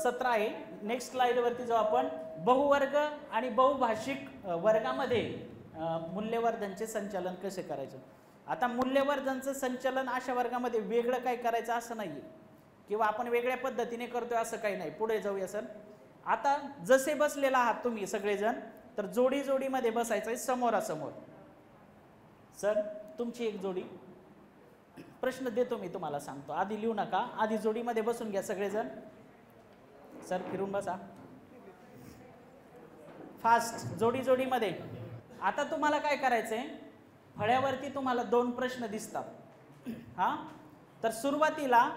17 आहे. नेक्स्ट स्लाइडवरती जाऊ आपण. बहुवर्ग आणि बहुभाषिक वर्गामध्ये मूल्यवर्धनचे संचालन कसे करायचे. आता मूल्यवर्धनचं संचालन अशा वर्गामध्ये वेगळं काय करायचं असं नाही किंवा आपण वेगळ्या पद्धतीने करतोय असं काही नाही. पुढे जाऊया सर. आता जसे बसलेला आहात तुम्ही सगळेजण, तर जोडी जोडीमध्ये बसायचं आहे समोरासमोर. सर तुमची एक जोडी, प्रश्न देतो मी तुम्हाला, सांगतो, आधी लिहू नका, आधी जोडीमध्ये बसून घ्या सगळेजण. सर फिरून बसा फास्ट, जोडी जोडीमध्ये. आता तुम्हाला काय करायचंय, फळ्यावरती तुम्हाला 2 प्रश्न दिसतात. हा, तर सुरुवातीला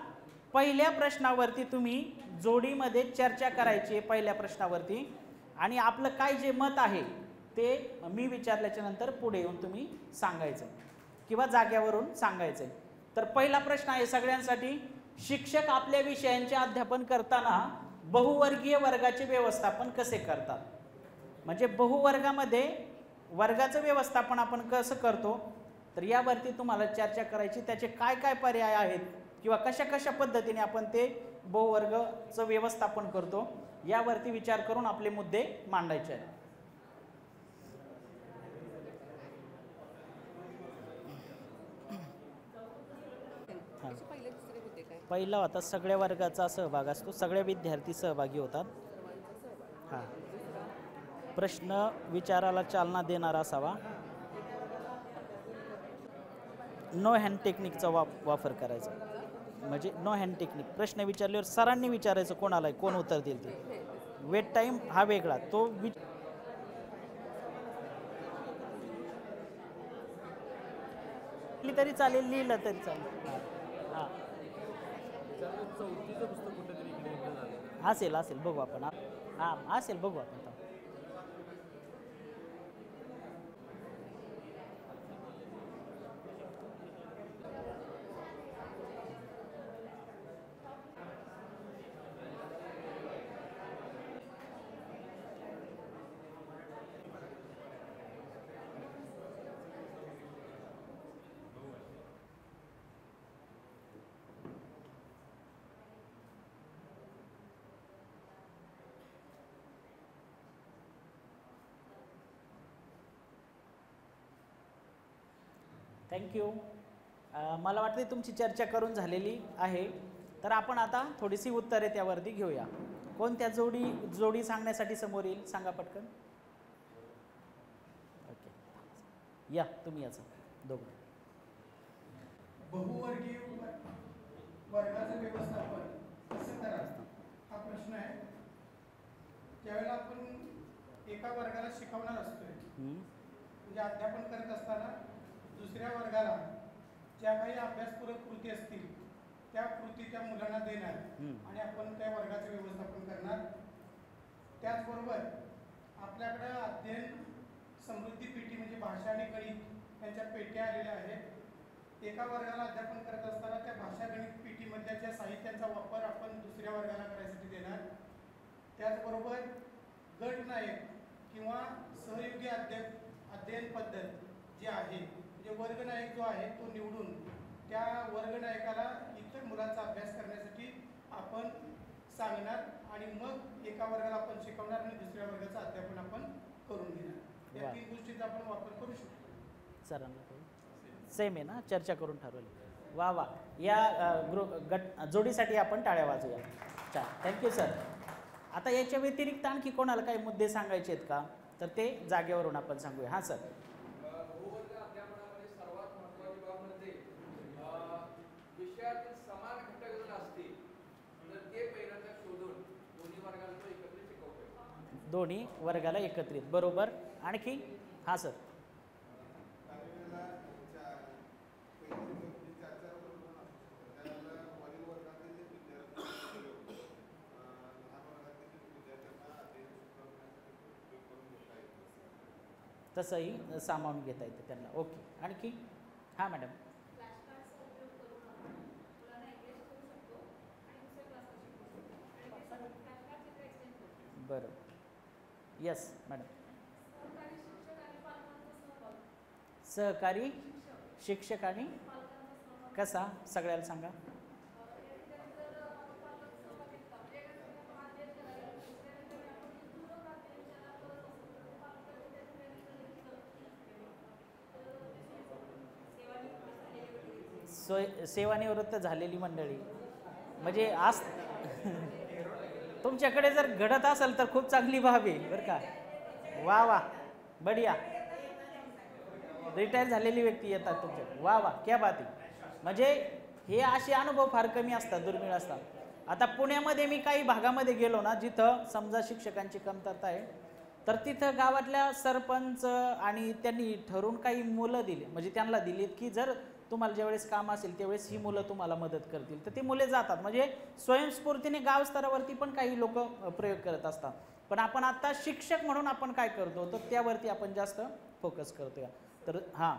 पहिल्या प्रश्नावरती तुम्ही जोडीमध्ये चर्चा करायची पहिल्या प्रश्नावरती, आणि आपलं काय जे मत आहे ते मी विचारल्याच्या नंतर पुढे येऊन तुम्ही सांगायचं किंवा जाग्यावरून सांगायचं. तर पहिला प्रश्न आहे सगळ्यांसाठी, शिक्षक आपल्या विषयांचे अध्यापन करताना बहुवर्गीय वर्गाचे व्यवस्थापन कसे करतात. म्हणजे बहुवर्गामध्ये वर्गाचं व्यवस्थापन आपण कसं करतो, तर यावरती तुम्हाला चर्चा करायची. त्याचे काय काय पर्याय आहेत किंवा कशा कशा पद्धतीने आपण ते बहुवर्गाचं व्यवस्थापन करतो यावरती विचार करून आपले मुद्दे मांडायचे आहेत. पहिला होता सगळ्या वर्गाचा सहभाग असतो, सगळे विद्यार्थी सहभागी होतात. हां, प्रश्न विचाराला चालना देणारा असावा. नो हँड टेक्निकचा वापर करायचा. म्हणजे नो हँड टेक्निक, प्रश्न विचारल्यावर सरांनी विचारायचं कोणाला, कोण उत्तर देईल ते. वेट टाईम हा वेगळा, तो तरी चालेल, लिहिलं तरी चालेल. हां असेल असेल बघू आपण. हां असेल बघू आपण. थँक्यू. मला वाटते तुमची चर्चा करून झालेली आहे, तर आपण आता थोडीशी उत्तरे त्यावरती घेऊया. कोणत्या जोडी सांगण्यासाठी समोर येईल सांगा पटकन. ओके, या तुम्ही याचं दोघं. बहुवर्गीय वर्गाचं व्यवस्थापन कसं करायचं हा प्रश्न आहे. ज्यावेळेला आपण एका वर्गाला शिकवणार असतोय, म्हणजे अध्यापन करत असताना दुसऱ्या वर्गाला ज्या काही अभ्यासपूरक कृती असतील त्या कृती त्या मुलांना देणार आणि आपण त्या वर्गाचे व्यवस्थापन करणार. त्याचबरोबर आपल्याकडे अध्ययन समृद्धी पेटी म्हणजे भाषा आणि गणित यांच्या पेट्या आलेल्या आहेत. एका वर्गाला अध्यापन करत असताना त्या भाषा गणित पेटीमधल्या ज्या साहित्यांचा वापर आपण दुसऱ्या वर्गाला करायसाठी देणार. त्याचबरोबर गट नायक किंवा सहयोगी अध्ययन पद्धत जी आहे, म्हणजे वर्गनायक जो आहे तो निवडून त्या वर्गनायकाला इतर मुलांचा अभ्यास करण्यासाठी आपण सांगणार आणि मग एका वर्गाला आपण शिकवणार आणि दुसऱ्या वर्गाचं अध्यापन आपण करून घेणार. या 3 गोष्टींचा आपण वापर करू शकतो. सरांना सेम आहे ना, चर्चा करून ठरवलं. वा वा, या जोडीसाठी आपण टाळ्या वाजूया. छान, थँक्यू सर. आता याच्या व्यतिरिक्त आणखी कोणाला काही मुद्दे सांगायचे आहेत का, तर ते जागेवरून आपण सांगूया. हां सर. दोन्ही वर्गाला एकत्रित, बरोबर. आणखी? हां सर. तसंही सामावून घेता येतं त्यांना. ओके, आणखी? हां मॅडम. बरं, यस मॅडम. सहकारी शिक्षक आणि कसा, सगळ्याला सांगा. सेवानिवृत्त झालेली मंडळी म्हणजे आज तुमच्याकडे जर घडत असेल तर खूप चांगली बाब आहे बरं का. वा वा बढिया. रिटायर झालेली व्यक्ती येतात तुमच्याकडे. वा वा क्या बात आहे. म्हणजे हे असे अनुभव फार कमी असतात, दुर्मिळ असतात. आता पुण्यामध्ये मी काही भागामध्ये गेलो ना जिथं समजा शिक्षकांची कमतरता आहे, तर तिथं गावातल्या सरपंच आणि त्यांनी ठरवून काही मुलं दिली, म्हणजे त्यांना दिलीत की जर तुम्हाला ज्यावेळेस काम असेल त्यावेळेस ही मुलं तुम्हाला मदत करतील, तर ती मुले जातात. म्हणजे स्वयंस्फूर्तीने गाव स्तरावरती पण काही लोक प्रयोग करत असतात. पण आपण आता शिक्षक म्हणून आपण काय करतो तर त्यावरती आपण जास्त फोकस करतोय. तर हां,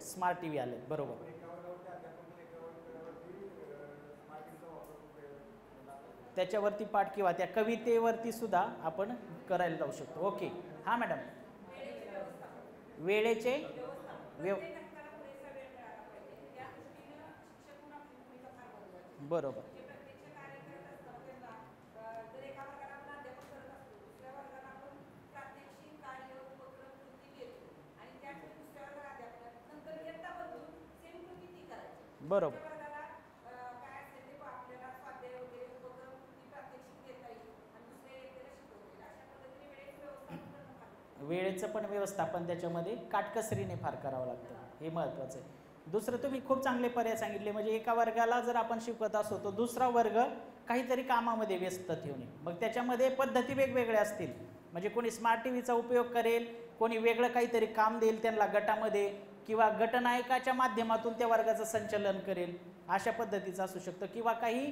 स्मार्ट टी व्ही आले बरोबर. त्याच्यावरती पाठ किंवा त्या कवितेवरती सुद्धा आपण करायला जाऊ शकतो. ओके हां मॅडम. वेळेचे बरोबर बरोबर वेळेचं पण व्यवस्थापन त्याच्यामध्ये काटकसरीने फार करावं लागतं, हे महत्त्वाचं आहे. दुसरं तुम्ही खूप चांगले पर्याय सांगितले. म्हणजे एका वर्गाला जर आपण शिकवत असतो तर दुसरा वर्ग काहीतरी कामामध्ये व्यस्त ठेवणे, मग त्याच्यामध्ये पद्धती वेगवेगळ्या असतील. म्हणजे कोणी स्मार्ट टी व्हीचा उपयोग करेल, कोणी वेगळं काहीतरी काम देईल त्यांना गटामध्ये, किंवा गटनायकाच्या माध्यमातून त्या वर्गाचं संचालन करेल, अशा पद्धतीचं असू शकतं. किंवा काही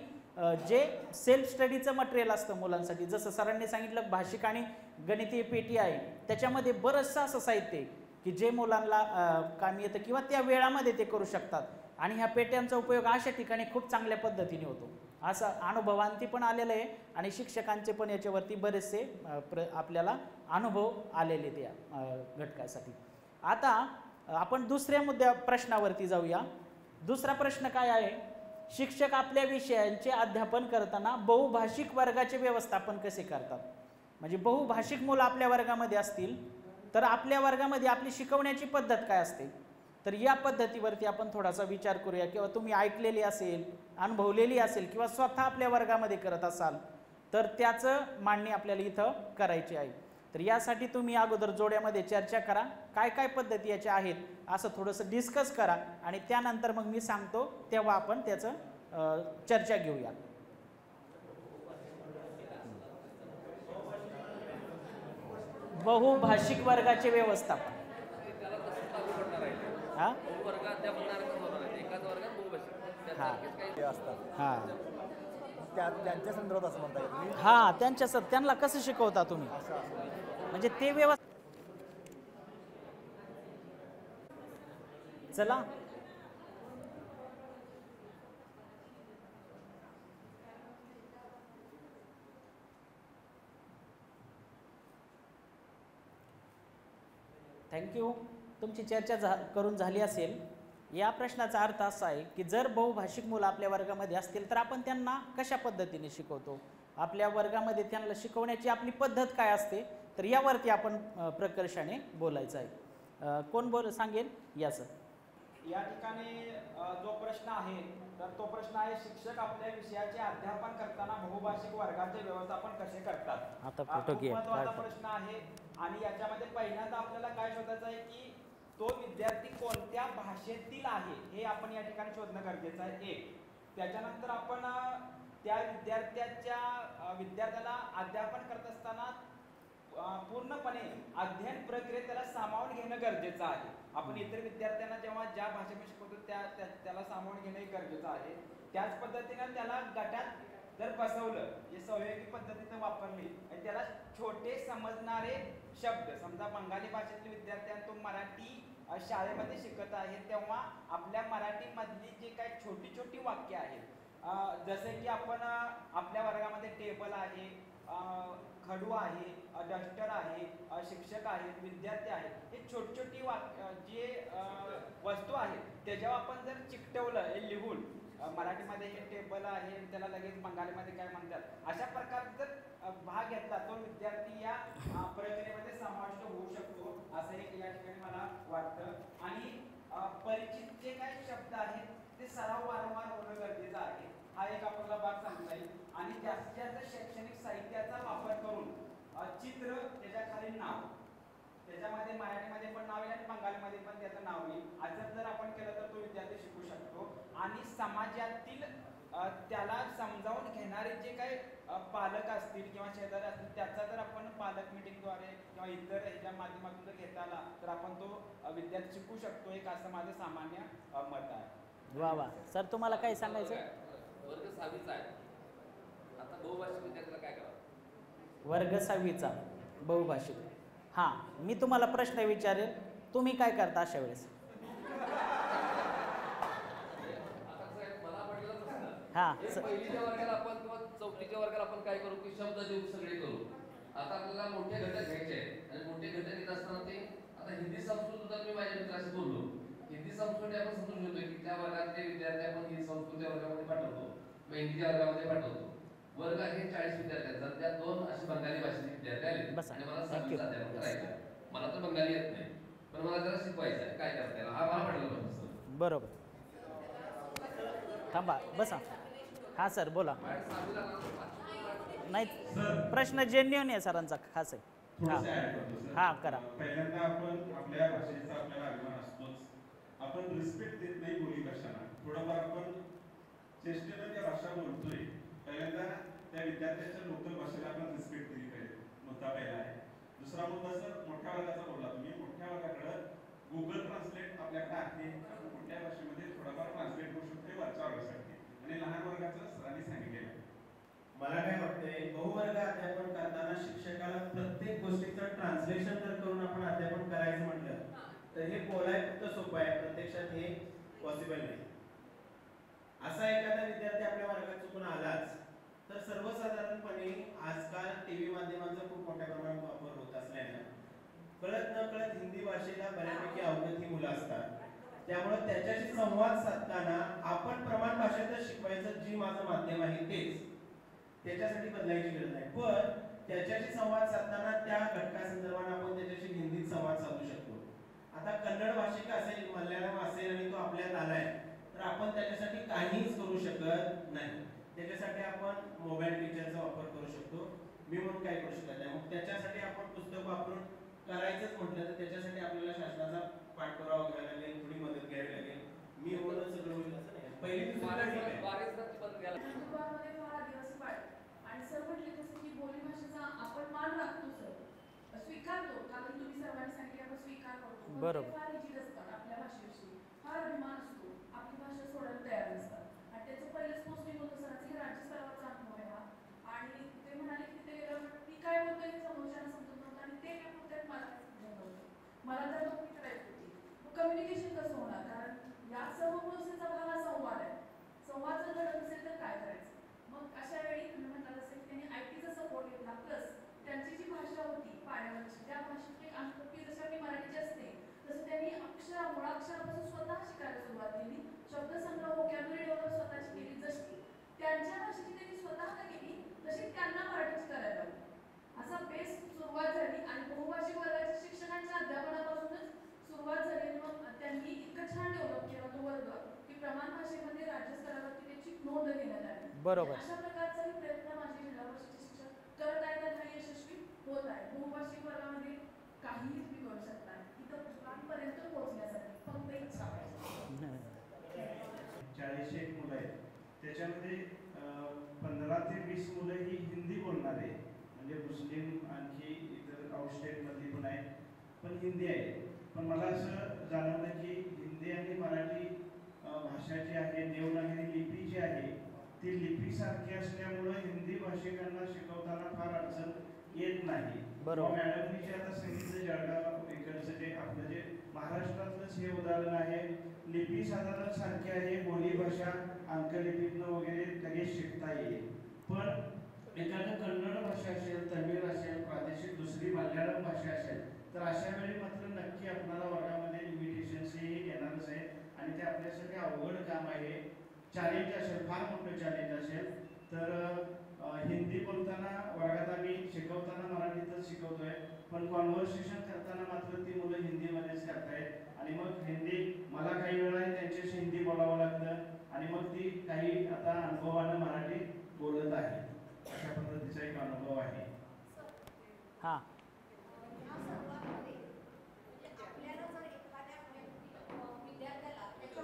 जे सेल्फ स्टडीचं मटेरियल असतं मुलांसाठी, जसं सरांनी सांगितलं भाषिक आणि गणितीय पेटी आहे, त्याच्यामध्ये बरंचसं असं साहित्य आहे की जे मुलांना कामी येतं किंवा त्या वेळामध्ये ते करू शकतात. आणि ह्या पेट्यांचा उपयोग अशा ठिकाणी खूप चांगल्या पद्धतीने होतो, असा अनुभवांती पण आलेलं आहे. आणि शिक्षकांचे पण याच्यावरती बरेचसे आपल्याला अनुभव आलेले त्या घटकासाठी. आता आपण दुसऱ्या प्रश्नावरती जाऊया. दुसरा प्रश्न काय आहे, शिक्षक आपल्या विषयांचे अध्यापन करताना बहुभाषिक वर्गाचे व्यवस्थापन कसे करतात. म्हणजे बहुभाषिक मुलं आपल्या वर्गामध्ये असतील तर आपल्या वर्गामध्ये आपली शिकवण्याची पद्धत काय असते, तर या पद्धतीवरती आपण थोडासा विचार करूया. किंवा तुम्ही ऐकलेली असेल, अनुभवलेली असेल, किंवा स्वतः आपल्या वर्गामध्ये करत असाल तर त्याचं मांडणी आपल्याला इथं करायची आहे. तर यासाठी तुम्ही अगोदर जोड्यामध्ये चर्चा करा, काय काय पद्धती याच्या आहेत असं थोडंसं डिस्कस करा, आणि त्यानंतर मग मी सांगतो तेव्हा आपण त्याचं चर्चा घेऊया. बहुभाषिक वर्गाचे व्यवस्थापन. हां हां त्यांच्या संदर्भात असं म्हणता का तुम्ही? हां त्यांना कसं शिकवता तुम्ही, म्हणजे ते व्यवस्था. चला थँक्यू. तुमची चर्चा करून झाली असेल. या प्रश्नाचा अर्थ असा आहे की जर बहुभाषिक मुलं आपल्या वर्गामध्ये असतील तर आपण त्यांना कशा पद्धतीने शिकवतो, आपल्या वर्गामध्ये त्यांना शिकवण्याची आपली पद्धत काय असते, तर यावरती आपण प्रकर्षाने बोलायचं आहे. कोण सांगेल याचं. या ठिकाणी जो प्रश्न आहे तर तो प्रश्न आहे, शिक्षक आपल्या विषयाचे अध्यापन करताना बहुभाषिक वर्गाचे व्यवस्थापन कसे करतात. आता फोटो घे. महत्त्वाचा प्रश्न आहे. आणि याच्यामध्ये पहिल्यांदा आपल्याला काय शोधायचं आहे की तो विद्यार्थी कोणत्या भाषेतील आहे हे आपण या ठिकाणी शोधणं गरजेचं आहे. एक, त्याच्यानंतर आपण त्या विद्यार्थ्याला अध्यापन करत असताना पूर्णपणे अध्ययन प्रक्रियेत त्याला सामावून घेणं गरजेचं आहे. आपण इतर विद्यार्थ्यांना जेव्हा ज्या भाषेमध्ये शिकवतो त्याला सामावून घेणं गरजेचं आहे. त्याच पद्धतीनं त्याला गटात जर बसवलं, जे सहयोगी पद्धतीने वापरली आणि त्याला छोटे समजणारे शब्द, समजा बंगाली भाषेतले विद्यार्थी तो मराठी शाळेमध्ये शिकत आहे तेव्हा आपल्या मराठीमधली जी काही छोटी छोटी वाक्य आहेत, जसे की आपण आपल्या वर्गामध्ये टेबल आहे, खडू आहे, डस्टर आहे, शिक्षक आहेत, विद्यार्थी आहेत, हे छोटी छोटी जे वस्तू आहेत त्याच्यावर आपण जर चिकटवलं, हे लिहून मराठीमध्ये हे टेबल आहे त्याला लगेच बंगालीमध्ये काय म्हणतात, अशा प्रकारे जर भाग घेतला तो विद्यार्थी या प्रक्रियेमध्ये समाविष्ट होऊ शकतो. असं एक या ठिकाणी मला वाटतं. आणि परिचित जे काही शब्द आहेत ते सराव वारंवार होणं गरजेचं आहे. हा एक आपल्याला भाग सांगता येईल. आणि जास्तीत जास्त शैक्षणिक साहित्याचा वापर करून चित्र, त्याच्या खाली नाव, त्याच्यामध्ये मराठीमध्ये पण नाव येईल आणि बंगालीमध्ये पण त्याचं नाव येईल. असं जर आपण केलं तर तो विद्यार्थी शिकू शकतो. आणि समाजातील त्याला समजावून घेणारे जे काही पालक असतील किंवा शेजारी असतील त्याचा जर आपण पालक मिटिंगद्वारे किंवा इतर ह्याच्या माध्यमातून जर घेता आला तर आपण तो विद्यार्थी शिकू शकतो. एक असं माझं सामान्य मत आहे. वा वा सर, तुम्हाला काय सांगायचं? वर्ग 6वीचा आहे. आता बहुभाषिक विद्यार्थ्याला काय करावं? वर्ग 6वीचा बहुभाषिक. हां, मी तुम्हाला प्रश्न विचारेल, तुम्ही काय करता अशा वेळेस? हां, पहिलीच्या वर्गाला आपण किंवा चौथीच्या वर्गाला आपण काय करू की शब्द देऊ, सगळे करू. आता आपल्याला मोठे घटक घ्यायचे आहेत आणि मोठे घटक येत असताना ते आता हिंदी संस्कृत सुद्धा मी माझ्या मित्राशी बोललो. हिंदी संस्कृती आपण समजून घेतोय की त्या वर्गातले विद्यार्थी आपण ही संस्कृती वर्गामध्ये पाठवतो, हिंदीच्या वर्गामध्ये पाठवतो. वर्ग आहे 40 विद्यार्थ्यांचा, त्यात 2 असे बंगाली भाषेचे विद्यार्थी आले आणि मला 6वीचा अध्यापन करायचं. मला तर बंगाली येत नाही, पण मला जरा शिकवायचं आहे. काय करता येईल? हा मला पडला पाहिजे. बरोबर. थांबा, बसा. हां सर, बोला. नाही, प्रश्न जेन्युइन आहे सरांचा, खास आहे. हां हां, करा. पहिल्यांदा आपण आपल्या भाषेचा आपल्याला अभिमान असतोच. आपण रिस्पेक्ट देत नाही बोली भाषांना. थोडंफार आपण चेष्टेनं त्या भाषा बोलतोय. पहिल्यांदा त्या विद्यार्थ्याच्या लोकल भाषेला आपण रिस्पेक्ट दिली पाहिजे. मुद्दा पहिला आहे. दुसरा मुद्दा सर, मोठ्या वर्गाचा बोलला तुम्ही. मोठ्या वर्गाकडं गुगल ट्रान्सलेट आपल्याकडे आहे. आपण कुठल्या भाषेमध्ये थोडाफार ट्रान्सलेट करू शकतो वरच्या वर्गासाठी. आणि लहान वर्गाचं सरांनी सांगितलेलं. मला काय वाटतंय, बहुवर्ग अध्यापन करताना शिक्षकाला प्रत्येक गोष्टीचं ट्रान्सलेशन जर करून आपण अध्यापन करायचं म्हटलं तर हे बोलाय फक्त सोपं आहे, प्रत्यक्षात हे पॉसिबल नाही. असा एखादा विद्यार्थी आपल्या वर्गात चुकून आलाच तर सर्वसाधारणपणे आजकाल टीव्ही माध्यमांचा खूप मोठ्या प्रमाणात वापर होत असल्यानं कळत न कळत हिंदी भाषेला बऱ्यापैकी अवगत ही मुलं असतात. त्यामुळे त्याच्याशी संवाद साधताना आपण प्रमाण भाषेतच शिकवायचं, जी माझं माध्यम आहे तेच, त्याच्यासाठी बदलायची गरज नाही. पण त्याच्याशी संवाद साधताना त्या घटकासंदर्भात आपण त्याच्याशी हिंदीत संवाद साधू शकतो. आता कन्नड भाषिक असेल, मल्याळम असेल आणि तो आपल्यात आलाय तर आपण त्याच्यासाठी काहीच करू शकत नाही. त्याच्यासाठी आपण मोबाईल टीचरचा वापर करू शकतो. मी म्हणून काय करू शकत नाही. मग त्याच्यासाठी आपण पुस्तक वापरून करायचंच म्हटलं तर त्याच्यासाठी आपल्याला शासनाचा पाठपुरावा घ्यायला लागेल, थोडी मदत घ्यावी लागेल. मी म्हणून सगळं होईल असं नाही. पहिली दुसरी आणि सर म्हटले तसं की बोली भाषेचा आपण मान राखतो सर, स्वीकारतो, कारण तुम्ही सर्वांनी सांगितले आपण स्वीकार करतो. बरोबर. फार रिजिड असतात आपल्या भाषेविषयी, फार अभिमान असतो, आपली भाषा सोडायला तयार नसतात. आणि त्याचं पहिलंच पोस्टिंग होतं सरांचं, हे राज्यस्तरावरचा अनुभव आहे हा. आणि ते म्हणाले की तिथे गेल्यावर ती काय बोलतोय हे समोरच्याला समजत नव्हतं आणि ते काय बोलतायत मला काय समजत नव्हतं. मला तर नोकरी करायची होती. मग कम्युनिकेशन कसं होणार? कारण या सर्व प्रोसेसचा भाग हा संवाद आहे. संवाद जर घडत असेल तर काय करायचं? मग अशा वेळी तुम्ही म्हणतात असेल त्यांनी आयटीचा सपोर्ट घेतला, प्लस त्यांची जी भाषा होती पाड्यावरची, त्या भाषेतली अंतर्गत जशी आपली मराठीची असते तसं त्यांनी मुळाक्षरापासून स्वतः शिकायला सुरुवात केली. शब्दसंग्रह, व्होकॅब्युलरी डेव्हलप स्वतःची केली. जशी त्यांच्या भाषेची त्यांनी स्वतः केली तशी त्यांना मराठीची करायला लागली. असा बेस सुरुवात झाली आणि बहुभाषिक वर्गाच्या शिक्षणाच्या अध्यापनापासूनच सुरुवात झाली. मग त्यांनी इतकं छान डेव्हलप केला तो वर्ग की प्रमाण भाषेमध्ये राज्यस्तरावरती त्याची नोंद घेण्यात आली. बरोबर. अशा प्रकारचाही प्रयत्न माझे जिल्हा परिषदेचे शिक्षक करत आहेत आणि हा यशस्वी होत आहे. बहुभाषिक वर्गामध्ये काहीही तुम्ही करू शकता, इथं पर्यंत पोहोचण्यासाठी फक्त इच्छा पाहिजे. 40 मुलं आहेत, त्याच्यामध्ये 15 ते 20 मुलं ही हिंदी बोलणारे, म्हणजे मुस्लिम आणखी इतर आउटस्टेटमधली पण आहेत, पण हिंदी आहे. पण मला असं जाणवलं की हिंदी आणि मराठी भाषा जी आहे, देवनागरी लिपी जी आहे ती लिपीसारखी असल्यामुळं हिंदी भाषिकांना शिकवताना फार अडचण येत नाही. बरोबर. मॅडमनी जे आता सांगितलं जळगाव इकडचं जे आपलं जे महाराष्ट्रातलंच हे उदाहरण आहे, लिपी साधारण सारखी आहे, बोली भाषा अंकलिपीतनं वगैरे लगेच शिकता येईल. पण एखादं कन्नड भाषा असेल, तमिळ असेल, प्रादेशिक दुसरी मल्याळम भाषा असेल तर अशा वेळी मात्र नक्की आपल्याला वर्गामध्ये लिमिटेशन्स हे येणारच आहे आणि ते आपल्यासाठी अवघड काम आहे. चॅलेंज असेल, फार मोठं चॅलेंज असेल तर हिंदी बोलताना वर्गात आम्ही शिकवताना मराठीतच शिकवतोय, पण कॉन्व्हर्सेशन करताना मात्र ती मुलं करतायत आणि मग हिंदी मला काही वेळा त्यांच्याशी हिंदी बोलावं लागतं आणि मग ती काही आता अनुभवानं मराठी बोलत आहे. अशा पद्धतीचा एक अनुभव आहे. हां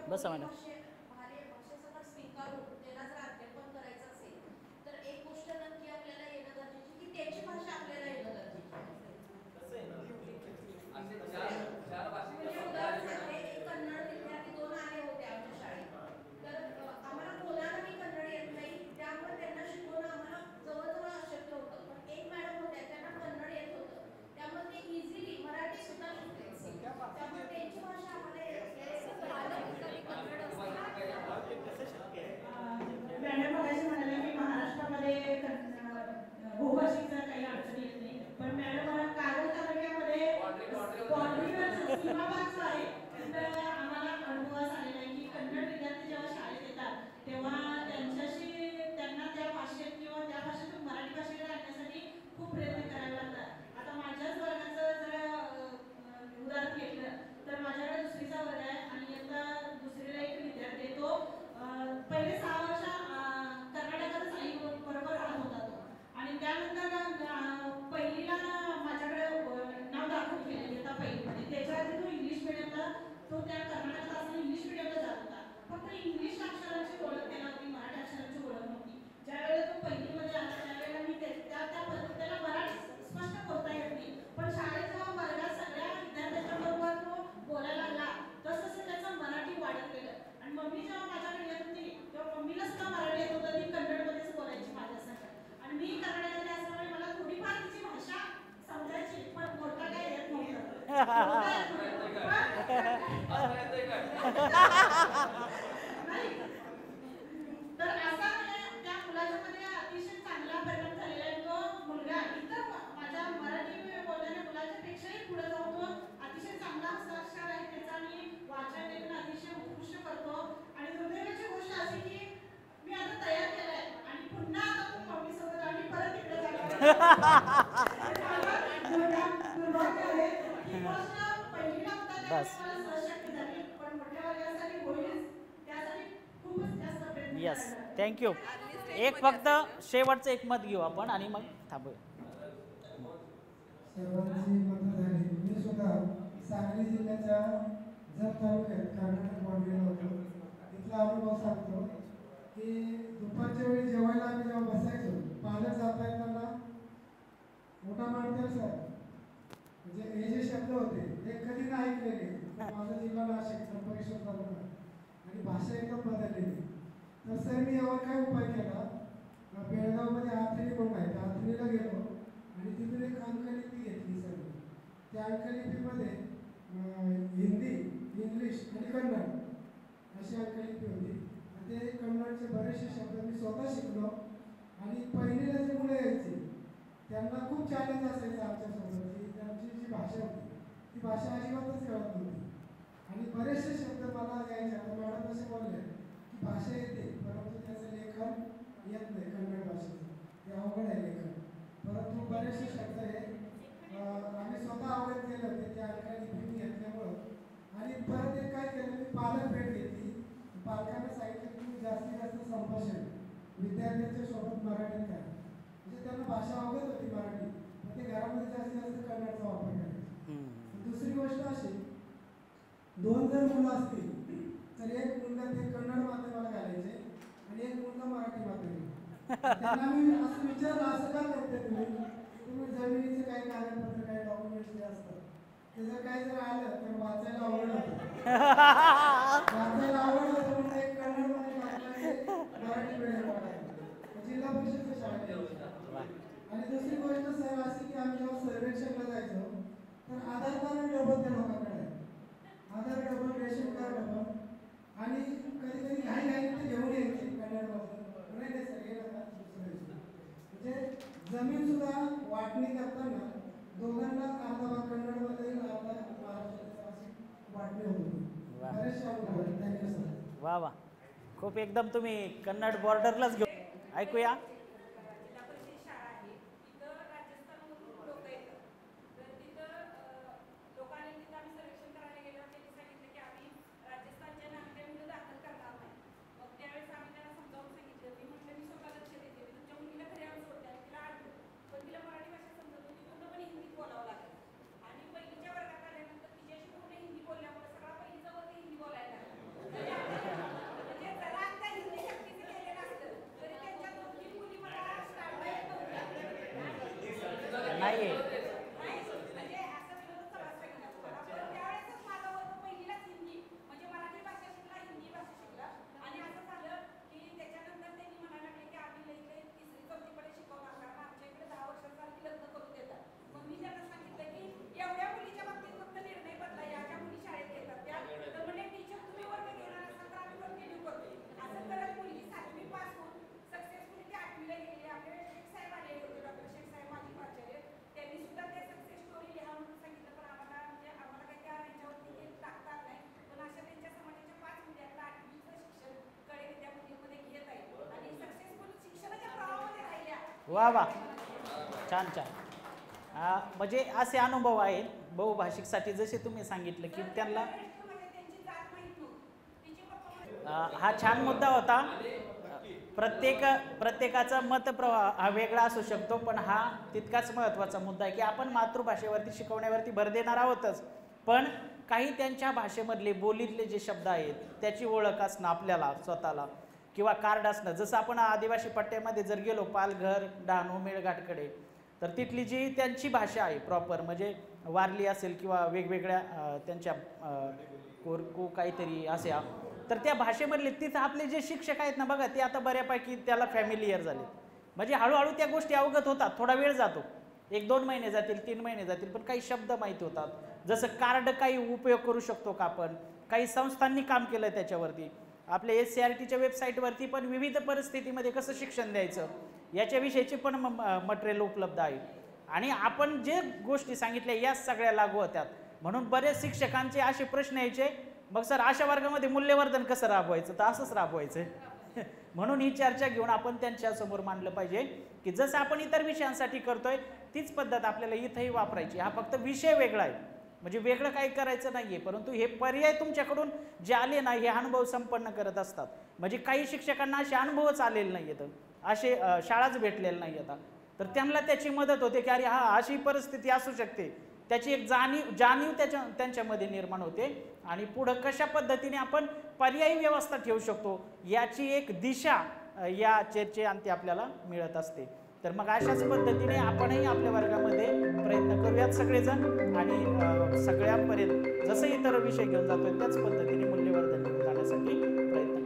बसा मॅडम. मॅडम मगाशी म्हणाल्या की महाराष्ट्रामध्ये बहुभाषिकचा काही अडचणी येत नाही, पण मॅडम मला कागल तालुक्यामध्ये बाँड्रीवर सीमाभाग जो आहे तर आम्हाला अनुभवास आलेला आहे की कन्नड विद्यार्थी जेव्हा शाळेत येतात तेव्हा त्यांच्याशी त्यांना त्या भाषेत किंवा त्या भाषेतून मराठी भाषेकडे आणण्यासाठी खूप प्रयत्न करावे लागतात. आता माझ्याच वर्गाचं जर उदाहरण घेतलं तर माझ्याकडे दुसरीचा वर्ग आहे आणि आता दुसरीला एक विद्यार्थी आहे. तो पहिले 6 वर्ष कर्नाटकातच आई बरोबर राहत होता तो आणि त्यानंतर पहिलीला माझ्याकडे नाव दाखल केले आता पहिलीमध्ये. त्याच्या आधी तो इंग्लिश मिडियमला तो त्या कर्नाटकात असताना इंग्लिश मिडियमला जात होता. फक्त इंग्लिश अक्षरांची ओळख त्याला होती, मराठी अक्षरांची ओळख नव्हती. ज्यावेळेला तो पहिलीमध्ये आला त्यावेळेला मी त्या पद्धतीला मराठी स्पष्ट बोलता येत नाही, पण शाळेत जेव्हा वर्गात सगळ्या विद्यार्थ्यांच्या बरोबर तो बोलायला लागला तसं त्याचं मराठी वाढत गेलं. आणि मम्मी जेव्हा माझ्याकडे येत होती तेव्हा मम्मीला सुद्धा मराठी येत होतं, ती कन्नडमध्येच बोलायची माझ्यासंग आणि मी कर्नाटकात असल्यामुळे मला थोडीफार तिची भाषा समजायची, पण मोठा काय येत नव्हतं. तर असा त्या मुलाच्या मध्ये अतिशय चांगला परिणाम झालेला आहे. तो मुलगा इतर माझ्या मराठी बोलणाऱ्या मुलाच्या पेक्षाही पुढे जाऊन तो अतिशय चांगला हस्ताक्षर आहे त्याचा आणि वाचन देखील अतिशय उत्कृष्ट करतो. आणि दुर्दैवाची गोष्ट अशी की मी आता तयार केलाय आणि पुन्हा आता मम्मी सोबत आम्ही परत इकडे जाणार. Yes thank you. एक फक्त शेवटचं एक मत घेऊ आपण आणि मग थांबूया. सर्वांची मतं झाली. मी सुद्धा सांगली जिल्ह्याच्या जत तालुक्यात कर्नाटक बाँड्रीला होतो. तिथला अनुभव सांगतो की दुपारच्या वेळी जेवायला आम्ही जेव्हा बसायचो पालक जाता येताना मोठा माणूस सर म्हणजे हे जे शब्द होते हे कधी नाही ऐकलेले. माझा जिल्हा नाशिक परिषद तालुका आणि भाषा एकदम बदललेली. तर सर मी यावर काय उपाय केला, बेळगावमध्ये आथणी म्हणून आहे त्या आथणीला गेलो आणि तिथून एक अंकलिपी घेतली सर. त्या अंकलिपीमध्ये हिंदी, इंग्लिश आणि कन्नड अशी अंकलिपी होती. ते कन्नडचे बरेचसे शब्द मी स्वतः शिकलो आणि पहिलीला जे मुलं यायची त्यांना खूप चॅलेंज असायचं आमच्यासोबत की त्यांची जी भाषा होती ती भाषा अजिबातच कळत नव्हती आणि बरेचसे शब्द मला यायचे. आता मॅडम असे बोलले की भाषा येते परंतु त्याचं लेखन येत नाही. कन्नड भाषेचं ते अवघड आहे लेखन, परंतु बरेचसे शब्द हे आम्ही स्वतः अवगत केले होते त्या अंकलिपी घेतल्यामुळं. आणि परत एक काय केलं मी पालक भेट घेतली. पालकांना सांगितलं की जास्तीत जास्त संभाषण विद्यार्थ्यांच्या सोबत मराठीत करा, म्हणजे त्यांना भाषा अवगत होती मराठी पण ते घरामध्ये जास्तीत जास्त कन्नडचा वापर करायचे. दुसरी गोष्ट अशी 2 जर मुलं असतील तर एक मुलगा ते कन्नड माध्यमाला घालायचे आणि एक मुलगा मराठी माध्यमाला. त्यांना मी असं विचारलं असं का करते तुम्ही जमिनीचे काही कागदपत्र काही डॉक्युमेंट्स जे असतात ते जर काही जर आलं तर वाचायला आवड होतं. वाचायला आवड होतं म्हणून एक कन्नडमध्ये मराठी मिडियम जिल्हा परिषद शाळेत. आणि दुसरी गोष्ट सर अशी की आम्ही जेव्हा सर्वेक्षणला जायचो तर आधार कार्ड डबल त्या लोकांकडे, आधार डबल, रेशन कार्ड डबल आणि कधी कधी घाई ते घेऊन यायचे कन्नडमध्ये. नाही सर हे नका म्हणजे जमीन सुद्धा वाटणी करताना दोघांना अर्धा भाग कन्नडमध्ये अर्धा महाराष्ट्राचा अशी वाटणी होती. बरेचसे अनुभव आहेत. Thank you sir. वा वा खूप एकदम तुम्ही कन्नड बॉर्डरलाच घेऊ. ऐकूया. लोकांनी तिथं आम्ही सर्वेक्षण करायला नाही आहे. म्हणजे असं विरोध त्रास वेगळा तुम्हाला. पण त्यावेळेसच माझा वर्ग पहिलीलाच हिंदी म्हणजे मराठी भाषा शिकला, हिंदी भाषा शिकला आणि असं झालं की त्याच्यानंतर त्यांनी म्हणायला लागले की आम्ही लई लई तिसरी चौथीपर्यंत शिकवणार कारण आमच्या इकडे 10 वर्षांसाठी लग्न करून देतात. मग मी त्यांना सांगितलं की एवढ्या मुलीच्या बाबतीत फक्त निर्णय बदला, या ज्या मुली शाळेत येतात त्या. तर म्हणजे टीचर तुम्ही वर्ग घेणार असाल तर आम्ही कंटिन्यू करतो. असं करत मुलगी 7वी पास होऊन सक्सेसफुली ते 8वीला गेली. आपले शेख साहेब आले होते, डॉक्टर शेख साहेब माझी प्राचार्य, त्यांनी सुद्धा ते सक्सेस स्टोरी लिहा म्हणून सांगितलं. पण आम्हाला म्हणजे आम्हाला काही त्या ह्याच्यावरती हे टाकता आलं नाही. पण अशा त्यांच्या समाजाच्या 5 मुली आता 8वीचं शिक्षण कडे त्या मुलीमध्ये घेत आहेत आणि सक्सेसफुल शिक्षणाच्या प्रवाहामध्ये राहिल्या. वा वा, छान छान. म्हणजे असे अनुभव आहेत बहुभाषिकसाठी, जसे तुम्ही सांगितलं की त्यांना म्हणजे त्यांची जात माहीत नव्हती. तिचे पप्पा हा छान मुद्दा होता. प्रत्येकाचा मतप्रवाह हा वेगळा असू शकतो, पण हा तितकाच महत्त्वाचा मुद्दा आहे की आपण मातृभाषेवरती शिकवण्यावरती भर देणार आहोतच, पण काही त्यांच्या भाषेमधले बोलीतले जे शब्द आहेत त्याची ओळख असणं आपल्याला स्वतःला, किंवा कार्ड असणं. जसं आपण आदिवासी पट्ट्यामध्ये जर गेलो पालघर, डहाणू, मेळघाटकडे, तर तिथली जी त्यांची भाषा आहे प्रॉपर, म्हणजे वारली असेल किंवा वेगवेगळ्या त्यांच्या कोरकू काहीतरी असे, तर त्या भाषेमधले तिथं आपले जे शिक्षक आहेत ना बघा, ते आता बऱ्यापैकी त्याला फॅमिलियर झाले. म्हणजे हळूहळू त्या गोष्टी अवगत होतात. थोडा वेळ जातो, 1-2 महिने जातील, 3 महिने जातील, पण काही शब्द माहिती होतात. जसं कार्ड काही उपयोग करू शकतो का आपण, काही संस्थांनी काम केलं त्याच्यावरती. आपल्या SCRTच्या वेबसाईटवरती पण विविध परिस्थितीमध्ये कसं शिक्षण द्यायचं याच्याविषयीचे पण मटेरियल उपलब्ध आहे. आणि आपण जे गोष्टी सांगितल्या या सगळ्या लागू होत्यात. म्हणून बरेच शिक्षकांचे असे प्रश्न यायचे, मग सर अशा वर्गामध्ये मूल्यवर्धन कसं राबवायचं, तर असंच राबवायचं. म्हणून ही चर्चा घेऊन आपण त्यांच्यासमोर मांडलं पाहिजे की जसं आपण इतर विषयांसाठी करतोय तीच पद्धत आपल्याला इथंही वापरायची. हा फक्त विषय वेगळा आहे, म्हणजे वेगळं काही करायचं नाही आहे, परंतु हे पर्याय तुमच्याकडून जे आले ना हे अनुभव संपन्न करत असतात. म्हणजे काही शिक्षकांना असे अनुभवच आलेले नाही आहेत, असे शाळाच भेटलेले नाही आहेत, तर त्यांना त्याची मदत होते की अरे हा अशी परिस्थिती असू शकते, त्याची एक जाणीव त्यांच्यामध्ये निर्माण होते आणि पुढं कशा पद्धतीने आपण पर्यायी व्यवस्था ठेवू शकतो याची एक दिशा या चर्चेअंती आपल्याला मिळत असते. तर मग अशाच पद्धतीने आपणही आपल्या वर्गामध्ये प्रयत्न करूयात सगळेजण आणि सगळ्यांपर्यंत जसं इतर विषय घेऊन जातोय त्याच पद्धतीने मूल्यवर्धन घेऊन जाण्यासाठी प्रयत्न